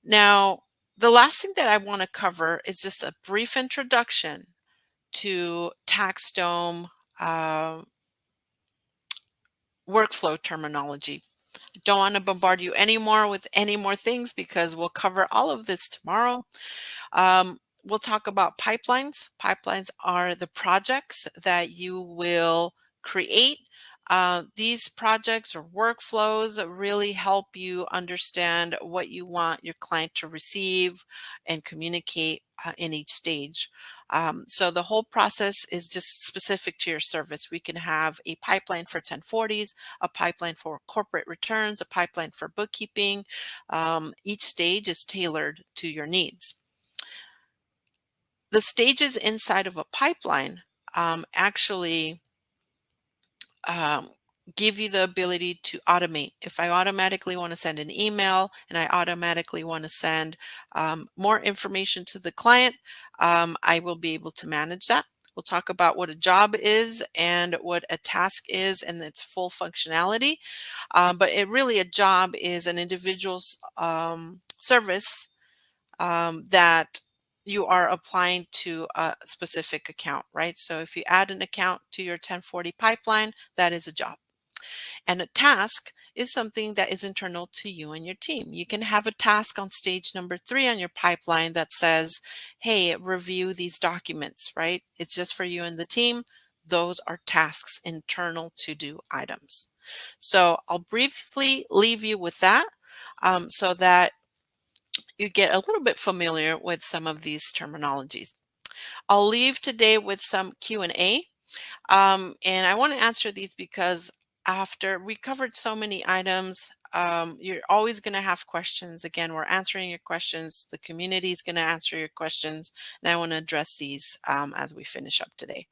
Now, the last thing that I want to cover is just a brief introduction to TaxDome uh, workflow terminology. Don't want to bombard you anymore with any more things because we'll cover all of this tomorrow. We'll talk about pipelines. Pipelines are the projects that you will create. These projects or workflows really help you understand what you want your client to receive and communicate in each stage. So the whole process is just specific to your service. We can have a pipeline for 1040s, a pipeline for corporate returns, a pipeline for bookkeeping. Each stage is tailored to your needs. The stages inside of a pipeline actually um, give you the ability to automate. If I automatically want to send an email and I automatically want to send more information to the client, I will be able to manage that. We'll talk about what a job is and what a task is and its full functionality. But it really, a job is an individual's service that you are applying to a specific account, right? So if you add an account to your 1040 pipeline, that is a job. And a task is something that is internal to you and your team. You can have a task on stage number 3 on your pipeline that says, hey, review these documents, right? It's just for you and the team. Those are tasks, internal to do items. So I'll briefly leave you with that so that you get a little bit familiar with some of these terminologies. I'll leave today with some Q&A. And I want to answer these because after we covered so many items, you're always going to have questions. Again, we're answering your questions. The community is going to answer your questions. And I want to address these as we finish up today.